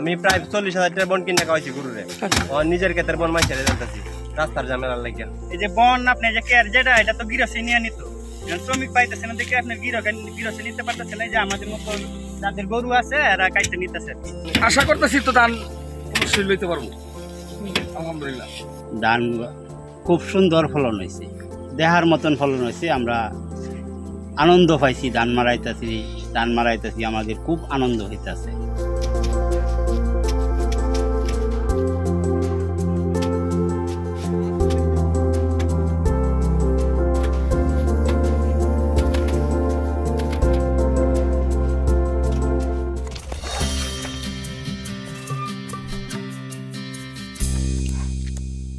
আমি প্রায় 40,000 টাকা বন কিনে খাওয়াইছি গরুরে। নিজের ক্ষেতের বন মাইছে জানতেছি রাস্তার ঝামেলার লাগে। এই যে বন আপনি যে কেয়ার যেটা এটা তো গিরসে নিয়ে নিত, শ্রমিক পাইতেছে না দেখে আপনার গিরসে নিতে পারতেছে না, যে আমাদের মতো যাদের গরু আছে এরা কাইতে নিতেছে। আশা করতেছি তো ধান অবশ্যই লইতে পারবো আলহামদুলিল্লাহ। ধান খুব সুন্দর ফলন হয়েছে, দেখার মতন ফলন হয়েছে। আমরা আনন্দ পাইছি, ধান মারাইতেছি আমাদের খুব আনন্দ হইতেছে।